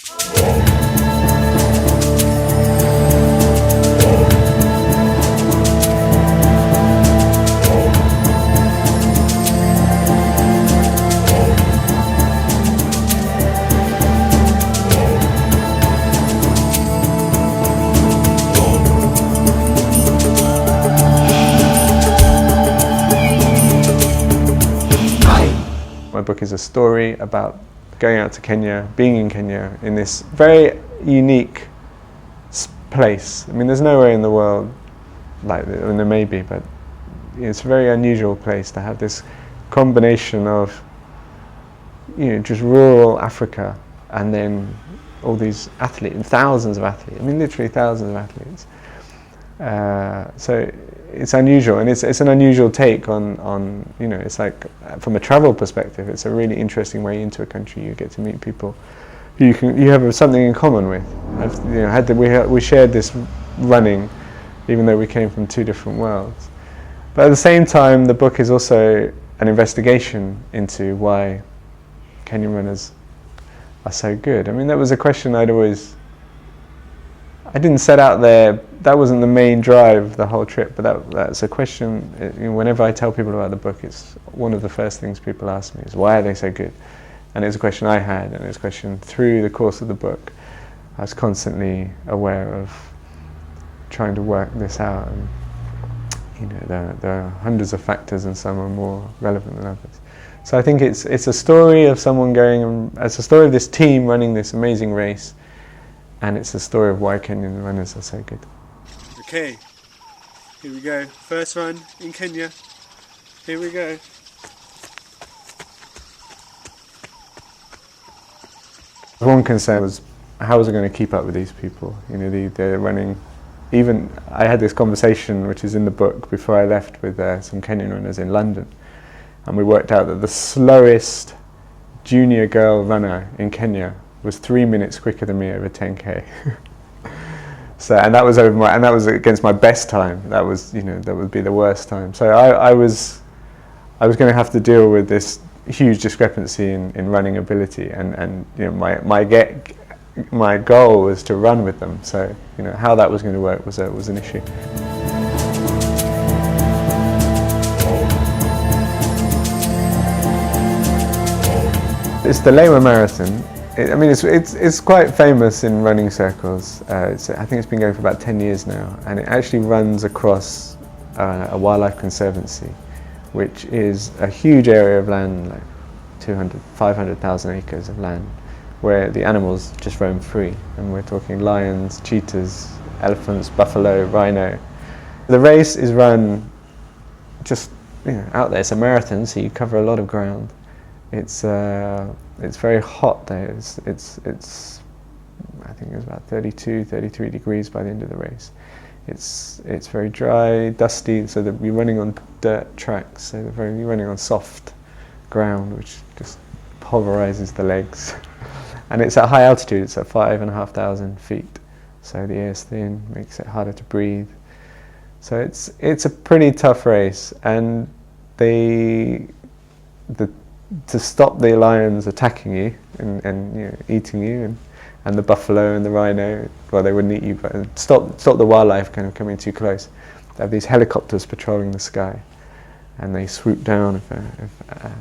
My book is a story about going out to Kenya, being in Kenya, in this very unique place. I mean, there's nowhere in the world like this, I mean, there may be, but it's a very unusual place to have this combination of, just rural Africa and then all these athletes, thousands of athletes, I mean, literally thousands of athletes. So it's unusual, and it's an unusual take on it's like, from a travel perspective, it's a really interesting way into a country. You get to meet people who you have something in common with. We shared this running, even though we came from two different worlds. But at the same time, the book is also an investigation into why Kenyan runners are so good. I mean, that was a question I didn't set out there. That wasn't the main drive of the whole trip, but that's a question. Whenever I tell people about the book, it's one of the first things people ask me is, why are they so good? And it was a question I had, and it was a question through the course of the book. I was constantly aware of trying to work this out, and there are hundreds of factors, and some are more relevant than others. So I think it's a story of someone it's a story of this team running this amazing race, and it's a story of why Kenyan runners are so good. Okay, here we go. First run in Kenya. Here we go. One concern was, how was I going to keep up with these people? They're running. Even I had this conversation, which is in the book, before I left with some Kenyan runners in London, and we worked out that the slowest junior girl runner in Kenya was 3 minutes quicker than me over 10k. So, and that was against my best time. That would be the worst time. So I was going to have to deal with this huge discrepancy in running ability, and my goal was to run with them. So how that was going to work was an issue. It's the Lema Marathon. It's quite famous in running circles. I think it's been going for about 10 years now, and it actually runs across a wildlife conservancy, which is a huge area of land, like 500,000 acres of land, where the animals just roam free, and we're talking lions, cheetahs, elephants, buffalo, rhino. The race is run just out there. It's a marathon, so you cover a lot of ground. It's very hot there. It's I think it was about 32, 33 degrees by the end of the race. It's very dry, dusty, so that you're running on dirt tracks. So you're running on soft ground, which just pulverizes the legs. And it's at high altitude. It's at 5,500 feet. So the air's thin, makes it harder to breathe. So it's a pretty tough race, and to stop the lions attacking you and eating you, and the buffalo and the rhino, well, they wouldn't eat you, but stop the wildlife kind of coming too close. They have these helicopters patrolling the sky, and they swoop down if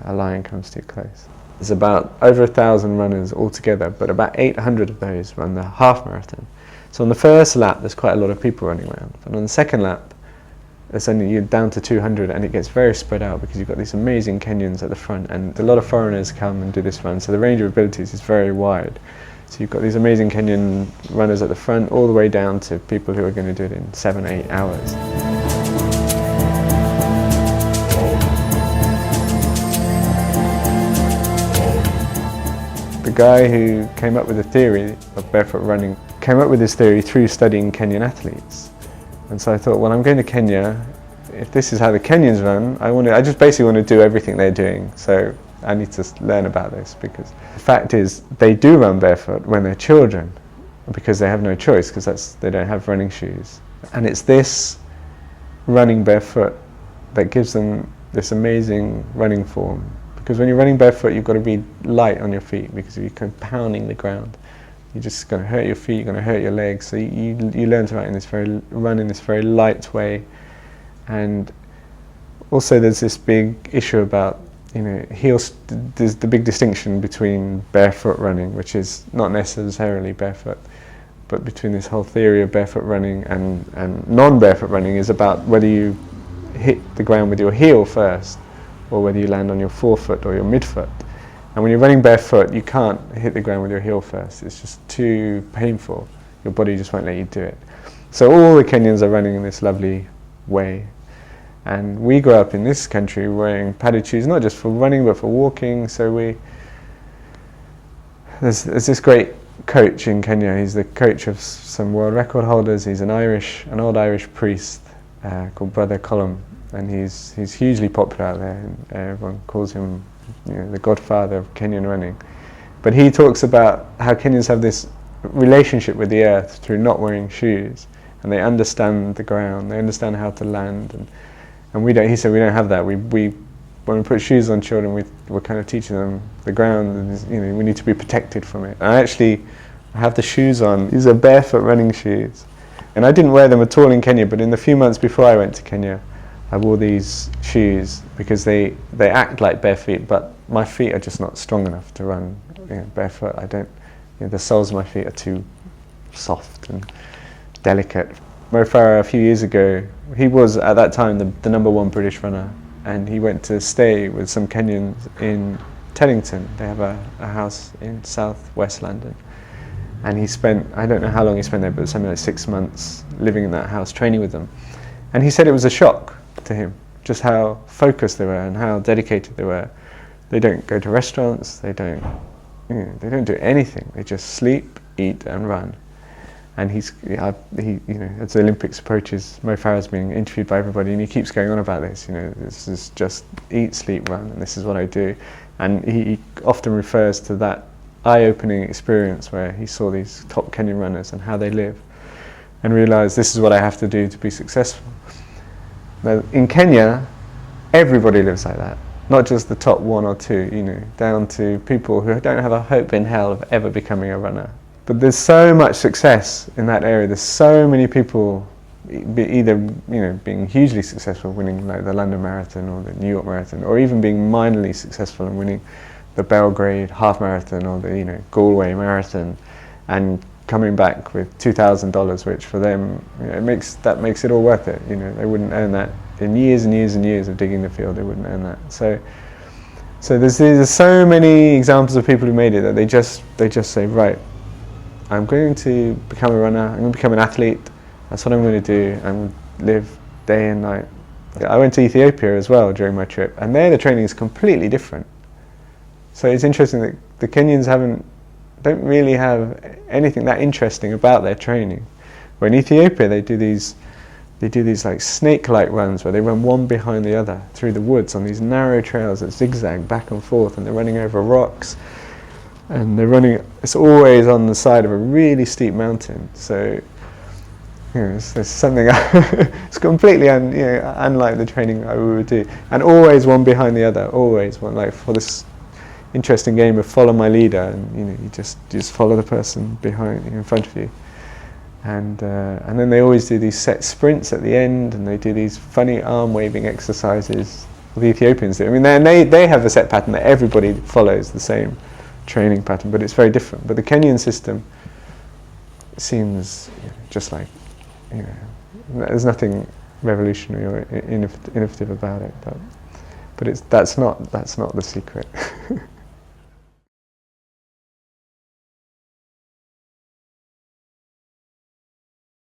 a lion comes too close. There's about over 1,000 runners altogether, but about 800 of those run the half marathon. So on the first lap, there's quite a lot of people running around, but on the second lap, you're down to 200, and it gets very spread out because you've got these amazing Kenyans at the front, and a lot of foreigners come and do this run, so the range of abilities is very wide. So you've got these amazing Kenyan runners at the front, all the way down to people who are going to do it in 7-8 hours. The guy who came up with the theory of barefoot running came up with this theory through studying Kenyan athletes. And so I thought, well, I'm going to Kenya. If this is how the Kenyans run, I just basically want to do everything they're doing. So I need to learn about this, because the fact is they do run barefoot when they're children, because they have no choice, because they don't have running shoes. And it's this running barefoot that gives them this amazing running form. Because when you're running barefoot, you've got to be light on your feet, because you're kind of pounding the ground. You're just going to hurt your feet, you're going to hurt your legs. So you learn to run in this very light way. And also there's this big issue about, there's the big distinction between barefoot running, which is not necessarily barefoot, but between this whole theory of barefoot running and non-barefoot running is about whether you hit the ground with your heel first or whether you land on your forefoot or your midfoot. And when you're running barefoot, you can't hit the ground with your heel first. It's just too painful. Your body just won't let you do it. So all the Kenyans are running in this lovely way. And we grew up in this country wearing padded shoes, not just for running, but for walking. So there's this great coach in Kenya. He's the coach of some world record holders. He's an old Irish priest called Brother Colum. And he's hugely popular out there. And everyone calls him the godfather of Kenyan running. But he talks about how Kenyans have this relationship with the earth through not wearing shoes, and they understand the ground, they understand how to land, and we don't. He said we don't have that. When we put shoes on children, we're kind of teaching them the ground, and we need to be protected from it. And I have the shoes on. These are barefoot running shoes, and I didn't wear them at all in Kenya. But in the few months before I went to Kenya, I wore these shoes because they act like bare feet, but my feet are just not strong enough to run barefoot. I don't. The soles of my feet are too soft and delicate. Mo Farah, a few years ago, he was at that time the #1 British runner, and he went to stay with some Kenyans in Teddington. They have a house in southwest London, and he spent, I don't know how long he spent there, but something like 6 months living in that house, training with them. And he said it was a shock to him, just how focused they were and how dedicated they were. They don't go to restaurants, they don't do anything. They just sleep, eat, and run. And as the Olympics approaches, Mo Farah's being interviewed by everybody, and he keeps going on about this. This is just eat, sleep, run, and this is what I do. And he often refers to that eye-opening experience where he saw these top Kenyan runners and how they live, and realised this is what I have to do to be successful. Now, in Kenya, everybody lives like that. Not just the top 1 or 2, down to people who don't have a hope in hell of ever becoming a runner. But there's so much success in that area. There's so many people either being hugely successful, winning like the London Marathon or the New York Marathon, or even being minorly successful and winning the Belgrade Half Marathon or the Galway Marathon, and coming back with $2,000, which for them makes it all worth it. They wouldn't earn that in years and years and years of digging the field. They wouldn't earn that. So there's so many examples of people who made it that they just say, right, I'm going to become a runner. I'm going to become an athlete. That's what I'm going to do. I'm going to live day and night. I went to Ethiopia as well during my trip, and there the training is completely different. So it's interesting that the Kenyans don't really have anything that interesting about their training. Where in Ethiopia they do these like snake-like runs where they run one behind the other through the woods on these narrow trails that zigzag back and forth, and they're running over rocks, and it's always on the side of a really steep mountain. So there's something it's completely unlike the training I would do, and always one behind the other, always one, like for this interesting game of follow my leader, and you just follow the person behind in front of you, and then they always do these set sprints at the end, and they do these funny arm waving exercises. The Ethiopians do. I mean, they have a set pattern that everybody follows the same training pattern, but it's very different. But the Kenyan system seems just like there's nothing revolutionary or innovative about it, but that's not the secret.